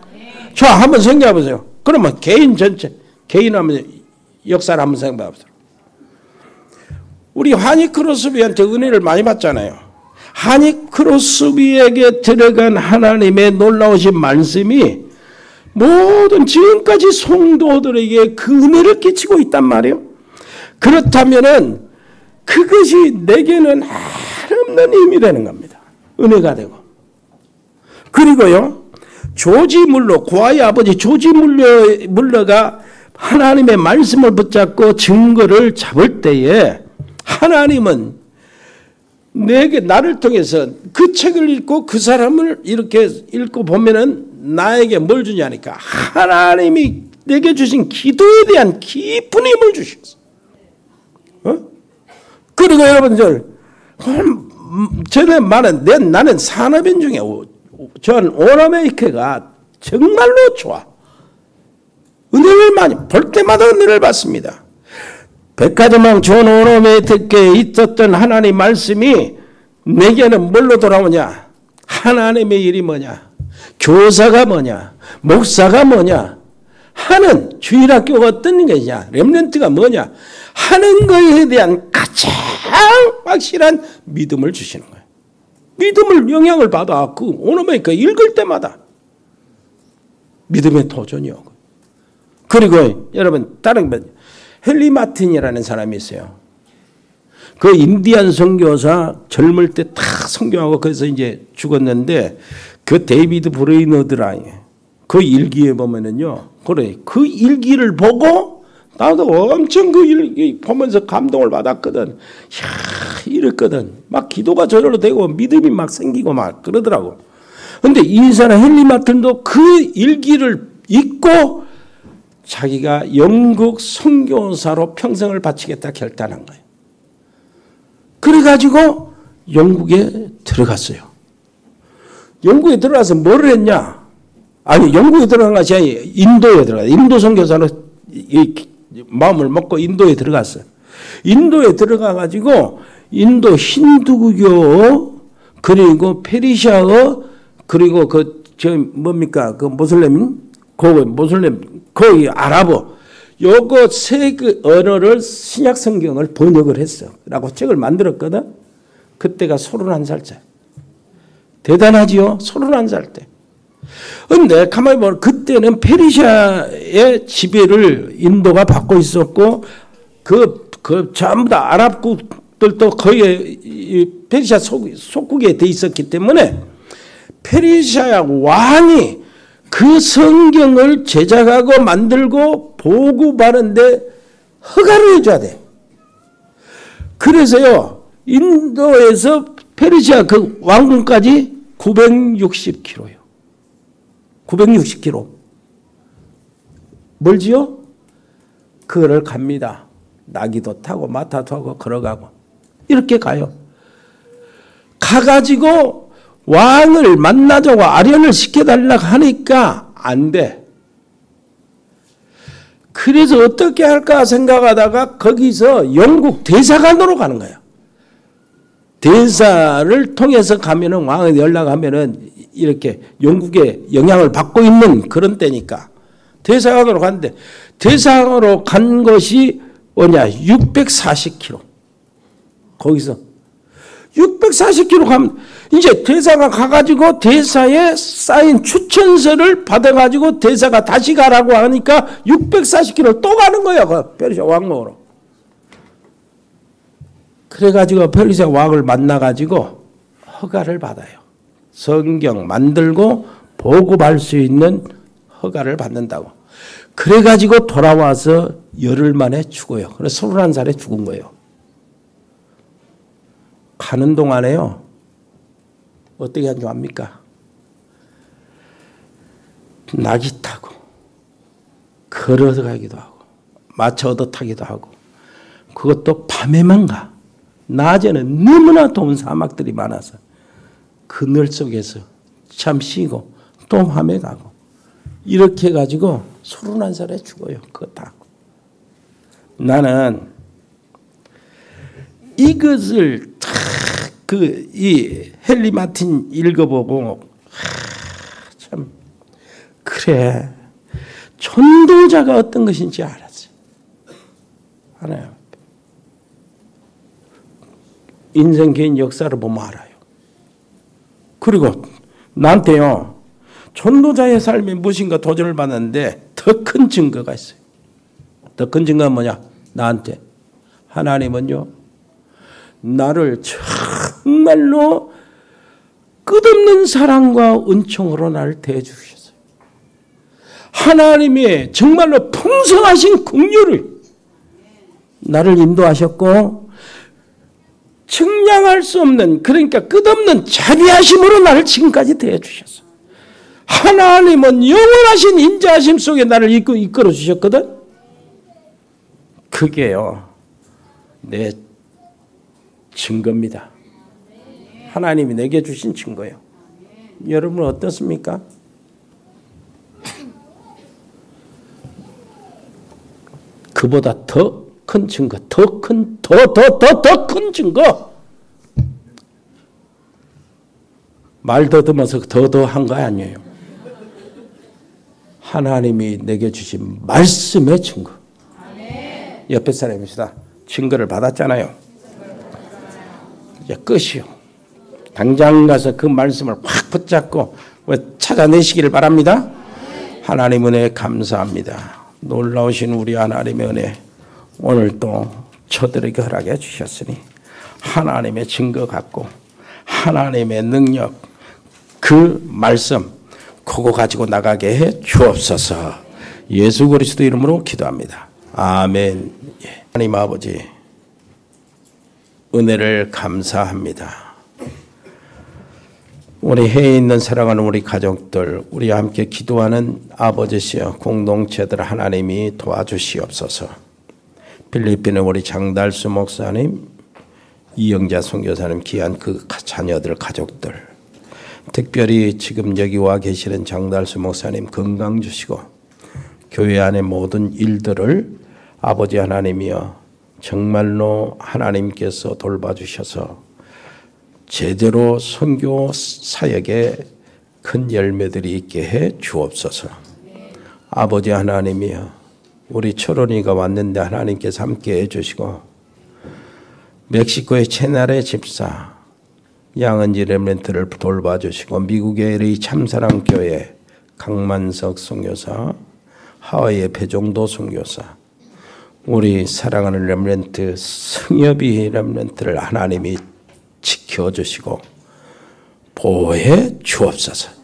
자, 한번 생각해 보세요. 그러면 개인 전체, 개인 하면 역사를 한번 생각해 보세요. 우리 하니 크로스비한테 은혜를 많이 받잖아요. 하니 크로스비에게 들어간 하나님의 놀라우신 말씀이 모든 지금까지 성도들에게 그 은혜를 끼치고 있단 말이에요. 그렇다면은 그것이 내게는 한없는 힘이 되는 겁니다. 은혜가 되고. 그리고요, 조지 물러, 고아의 아버지 조지 물러가 하나님의 말씀을 붙잡고 증거를 잡을 때에 하나님은 내게 나를 통해서 그 책을 읽고 그 사람을 이렇게 읽고 보면은 나에게 뭘 주냐니까 하나님이 내게 주신 기도에 대한 깊은 힘을 주셨어. 그리고 여러분들 전에 말한 나는 산업인 중에 전 오너메이커가 정말로 좋아. 은혜를 많이 볼 때마다 은혜를 받습니다. 백화점왕 존 오너메이커에 있었던 하나님 말씀이 내게는 뭘로 돌아오냐? 하나님의 일이 뭐냐? 교사가 뭐냐? 목사가 뭐냐? 하는 주일학교가 어떤 것이냐? 렘넌트가 뭐냐? 하는 것에 대한 가장 확실한 믿음을 주시는 거예요. 믿음을 영향을 받아 그 오너메이커 읽을 때마다 믿음의 도전이 오고. 그리고 여러분 다른 분 헨리 마틴이라는 사람이 있어요. 그 인디안 선교사 젊을 때 다 선교하고 그래서 이제 죽었는데 그 데이비드 브레이너드라 그 일기에 보면은요. 그래 그 일기를 보고 나도 엄청 그 일기 보면서 감동을 받았거든. 야 이랬거든. 막 기도가 저절로 되고 믿음이 막 생기고 막 그러더라고. 근데 이 사람 헨리 마틴도 그 일기를 읽고 자기가 영국 선교사로 평생을 바치겠다 결단한 거예요. 그래가지고 영국에 들어갔어요. 영국에 들어가서 뭘 했냐? 아니 영국에 들어간 것이 아니라 인도에 들어갔어요. 인도 선교사로 마음을 먹고 인도에 들어갔어요. 인도에 들어가가지고 인도 힌두교 그리고 페르시아어 그리고 그 뭡니까 그 모슬렘 거의 아랍어 요거 세 그 언어를 신약 성경을 번역을 했어. 라고 책을 만들었거든. 그때가 31살째. 대단하지요? 31살 때. 근데 가만히 보면 그때는 페르시아의 지배를 인도가 받고 있었고 그 전부 다 아랍국들도 거의 페르시아 속국에 돼 있었기 때문에 페르시아 왕이 그 성경을 제작하고 만들고 보고받는데 허가를 해줘야 돼. 그래서요 인도에서 페르시아 그 왕궁까지 960km요. 960km. 멀지요? 그거를 갑니다. 나귀도 타고 마타도 타고 걸어가고 이렇게 가요. 가가지고 왕을 만나자고 아련을 시켜달라고 하니까 안 돼. 그래서 어떻게 할까 생각하다가 거기서 영국 대사관으로 가는 거야. 대사를 통해서 가면은 왕에 연락하면은 이렇게 영국의 영향을 받고 있는 그런 때니까 대사관으로 갔는데 대사관으로 간 것이 뭐냐 640km. 거기서 640km 가면 이제 대사가 가가지고 대사에 쌓인 추천서를 받아가지고 대사가 다시 가라고 하니까 640km 또 가는 거야. 그 페르시아 왕궁으로. 그래가지고 페르시아 왕을 만나가지고 허가를 받아요. 성경 만들고 보급할 수 있는 허가를 받는다고. 그래가지고 돌아와서 열흘 만에 죽어요. 그래서 31살에 죽은 거예요. 가는 동안에요. 어떻게 한 줄 압니까? 낙이 타고 걸어가기도 하고 마차 얻어 타기도 하고 그것도 밤에만 가. 낮에는 너무나 더운 사막들이 많아서 그늘 속에서 참 쉬고 또 밤에 가고 이렇게 해가지고 31살에 죽어요. 그거 다. 나는 이것을 이 헨리 마틴 읽어보고 참 그래 전도자가 어떤 것인지 알았어요. 알아요. 인생 개인 역사를 보면 알아요. 그리고 나한테요. 전도자의 삶이 무엇인가 도전을 받았는데 더 큰 증거가 있어요. 더 큰 증거가 뭐냐? 나한테 하나님은요. 나를 정말로 끝없는 사랑과 은총으로 나를 대해주셨어요. 하나님의 정말로 풍성하신 긍휼을 나를 인도하셨고 측량할 수 없는 그러니까 끝없는 자비하심으로 나를 지금까지 대해주셨어요. 하나님은 영원하신 인자하심 속에 나를 이끌어 주셨거든. 그게요. 내 증거입니다. 하나님이 내게 주신 증거예요. 여러분 어떻습니까? 그보다 더 큰 증거, 더 큰 증거. 말 더듬어서 더한 거 아니에요. 하나님이 내게 주신 말씀의 증거. 옆에 사람입니다. 증거를 받았잖아요. 이제 끝이요. 당장 가서 그 말씀을 확 붙잡고 찾아내시기를 바랍니다. 하나님 은혜 감사합니다. 놀라우신 우리 하나님의 은혜 오늘 또 저들에게 허락해 주셨으니 하나님의 증거 갖고 하나님의 능력 그 말씀 그거 가지고 나가게 해 주옵소서. 예수 그리스도 이름으로 기도합니다. 아멘. 하나님 아버지 은혜를 감사합니다. 우리 해에 있는 사랑하는 우리 가족들 우리와 함께 기도하는 아버지시여 공동체들 하나님이 도와주시옵소서. 필리핀의 우리 장달수 목사님 이영자 선교사님 귀한 그 자녀들 가족들 특별히 지금 여기 와 계시는 장달수 목사님 건강 주시고 교회 안의 모든 일들을 아버지 하나님이여 정말로 하나님께서 돌봐주셔서 제대로 선교 사역에 큰 열매들이 있게 해 주옵소서. 아버지 하나님이여 우리 철원이가 왔는데 하나님께서 함께 해주시고 멕시코의 채나레 집사 양은지 렘렌트를 돌봐주시고 미국의 LA 참사랑교회 강만석 선교사 하와이의 배종도 선교사 우리 사랑하는 렘렌트 승엽이 렘렌트를 하나님이 지켜주시고 보호해 주옵소서.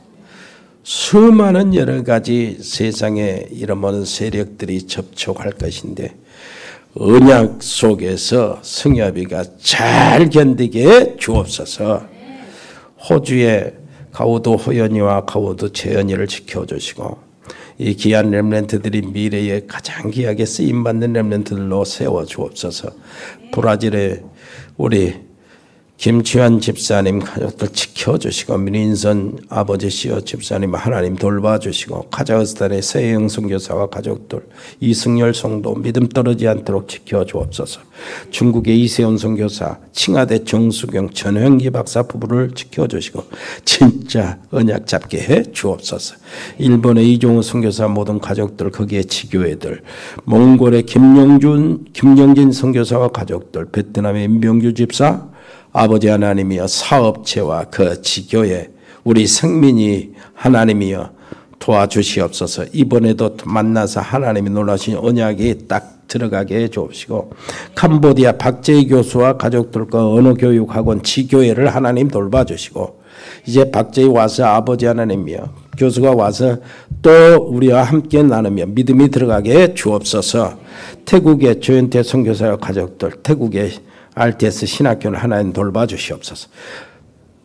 수많은 여러 가지 세상에 이런 모든 세력들이 접촉할 것인데 언약 속에서 성엽이가 잘 견디게 주옵소서. 호주의 가우도 호연이와 가우도 재연이를 지켜주시고 이 귀한 렘넌트들이 미래에 가장 귀하게 쓰임받는 렘넌트들로 세워주옵소서. 브라질의 우리 김치환 집사님 가족들 지켜주시고 민인선 아버지시여 집사님 하나님 돌봐주시고 카자흐스탄의 세영 선교사와 가족들 이승열 성도 믿음 떨어지지 않도록 지켜주옵소서. 중국의 이세훈 선교사 칭하대 정수경 전형기 박사 부부를 지켜주시고 진짜 언약 잡게 해 주옵소서. 일본의 이종우 선교사 모든 가족들 거기에 지교회들 몽골의 김영진 선교사와 가족들 베트남의 임병규 집사 아버지 하나님이여 사업체와 그 지교회 우리 생민이 하나님이여 도와주시옵소서. 이번에도 만나서 하나님이 놀라신 언약이 딱 들어가게 해주옵시고 캄보디아 박재희 교수와 가족들과 언어교육학원 지교회를 하나님 돌봐주시고 이제 박재희 와서 아버지 하나님이여 교수가 와서 또 우리와 함께 나누며 믿음이 들어가게 해 주옵소서. 태국의 조현태 선교사와 가족들 태국의 RTS 신학교를 하나님 돌봐주시옵소서.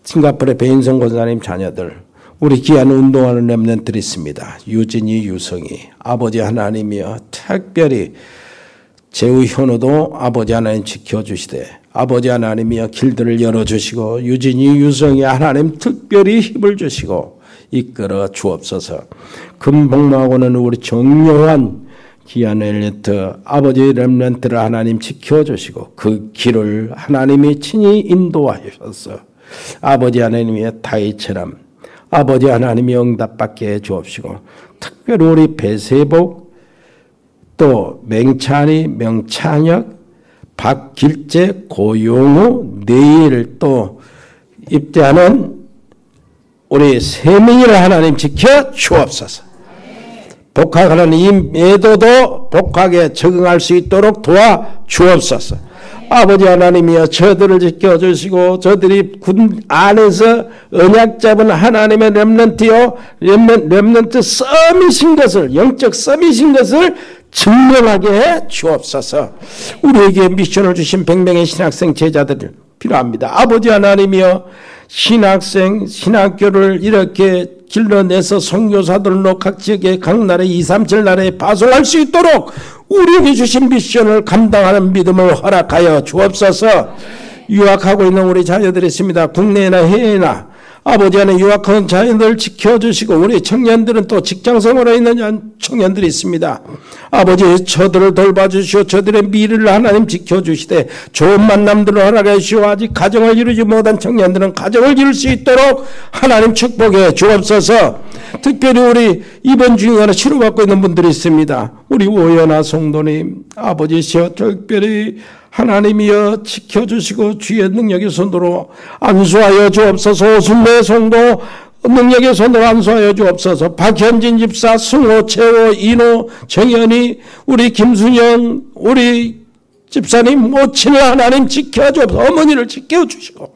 싱가포르의 배인성 권사님 자녀들 우리 귀한 운동하는 렘넌트들이 있습니다. 유진이 유성이 아버지 하나님이여 특별히 재우 현우도 아버지 하나님 지켜주시되 아버지 하나님이여 길들을 열어주시고 유진이 유성이 하나님 특별히 힘을 주시고 이끌어 주옵소서. 금복마하고는 우리 정요한 귀한 렘넌트 아버지 렘넌트를 하나님 지켜주시고 그 길을 하나님이 친히 인도하셔서 아버지 하나님의 다윗처럼 아버지 하나님이 응답받게 해주옵시고 특별히 우리 배세복 또 맹찬이 명찬혁 박길재 고용우 내일 또 입대하는 우리 세민이를 하나님 지켜 주옵소서. 복학하는 이 매도도 복학에 적응할 수 있도록 도와주옵소서. 아버지 하나님이여 저들을 지켜주시고 저들이 군 안에서 언약 잡은 하나님의 렘넌트요 렘넌트 썸이신 것을 영적 썸이신 것을 증명하게 해 주옵소서. 우리에게 미션을 주신 100명의 신학생 제자들을 필요합니다. 아버지 하나님이여 신학생 신학교를 이렇게 길러내서 선교사들로 각 지역에 각 나라에 2, 3, 7 나라에 파송할 수 있도록 우리에게 주신 미션을 감당하는 믿음을 허락하여 주옵소서. 유학하고 있는 우리 자녀들이 있습니다. 국내나 해외나 아버지 안에 유학하는 자녀들 지켜주시고 우리 청년들은 또 직장생활에 있는 청년들이 있습니다. 아버지 저들을 돌봐주시오. 저들의 미래를 하나님 지켜주시되 좋은 만남들을 허락해 주시오. 아직 가정을 이루지 못한 청년들은 가정을 이룰 수 있도록 하나님 축복해 주옵소서. 특별히 우리 이번 중간에 치료받고 있는 분들이 있습니다. 우리 오연아 성도님 아버지시여 특별히 하나님이여 지켜주시고 주의 능력의 손으로 안수하여 주옵소서. 오순례 성도 능력의 손으로 안수하여 주옵소서. 박현진 집사, 승호, 최호, 인호, 정현이, 우리 김순영, 우리 집사님 모친을 하나님 지켜주옵소서. 어머니를 지켜주시고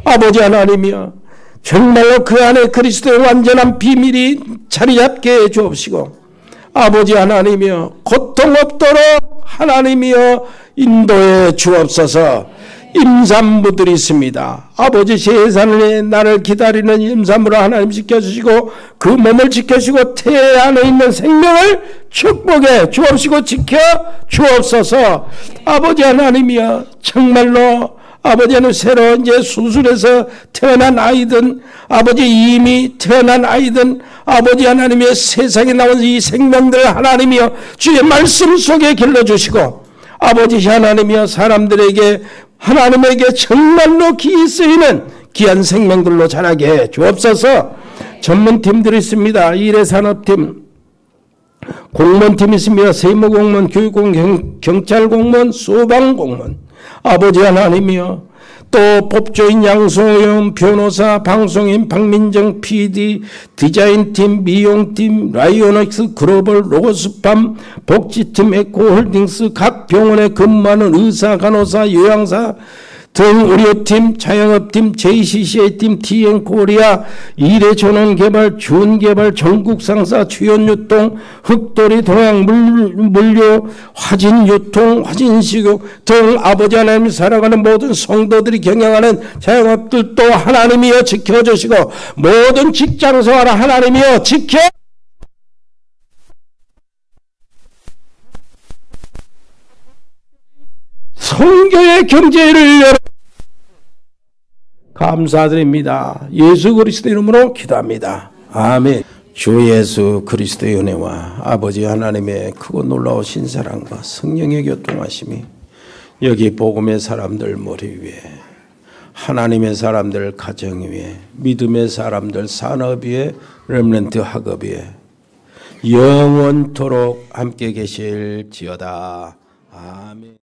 아버지 하나님이여 정말로 그 안에 그리스도의 완전한 비밀이 자리 잡게 해 주옵시고 아버지 하나님이여 고통 없도록 하나님이여 인도해 주옵소서. 임산부들이 있습니다. 아버지 세상에 나를 기다리는 임산부를 하나님 지켜주시고 그 몸을 지켜주시고 태아 안에 있는 생명을 축복해 주옵시고 지켜 주옵소서. 아버지 하나님이여 정말로 아버지 하나님 새로 이제 수술해서 태어난 아이든 아버지 이미 태어난 아이든 아버지 하나님의 세상에 나온 이 생명들을 하나님이여 주의 말씀 속에 길러주시고 아버지 하나님이여 사람들에게 하나님에게 정말로 기이 쓰이는 귀한 생명들로 자라게 해 주옵소서. 전문팀들이 있습니다. 일회산업팀, 공무원팀이 있습니다. 세무공무원, 교육공무원, 경찰공무원, 소방공무원. 아버지 하나님이여 또 법조인 양소영, 변호사, 방송인 박민정 PD, 디자인팀, 미용팀, 라이오닉스 글로벌, 로고스팜, 복지팀, 에코홀딩스, 각 병원에 근무하는 의사, 간호사, 요양사, 등 의료팀, 자영업팀, JCCA팀, TN코리아, 이래전원개발, 준개발, 전국상사, 주연유통, 흑돌이, 동양물류, 화진유통, 화진식육 등 아버지 하나님 살아가는 모든 성도들이 경영하는 자영업들도 하나님이여 지켜주시고 모든 직장생활을 하나님이여 지켜 성경의 경제를 열어 감사드립니다. 예수 그리스도 이름으로 기도합니다. 아멘. 주 예수 그리스도의 은혜와 아버지 하나님의 크고 놀라우신 사랑과 성령의 교통하심이 여기 복음의 사람들 머리 위에, 하나님의 사람들 가정 위에, 믿음의 사람들 산업 위에, 렘넌트 학업 위에 영원토록 함께 계실지어다. 아멘.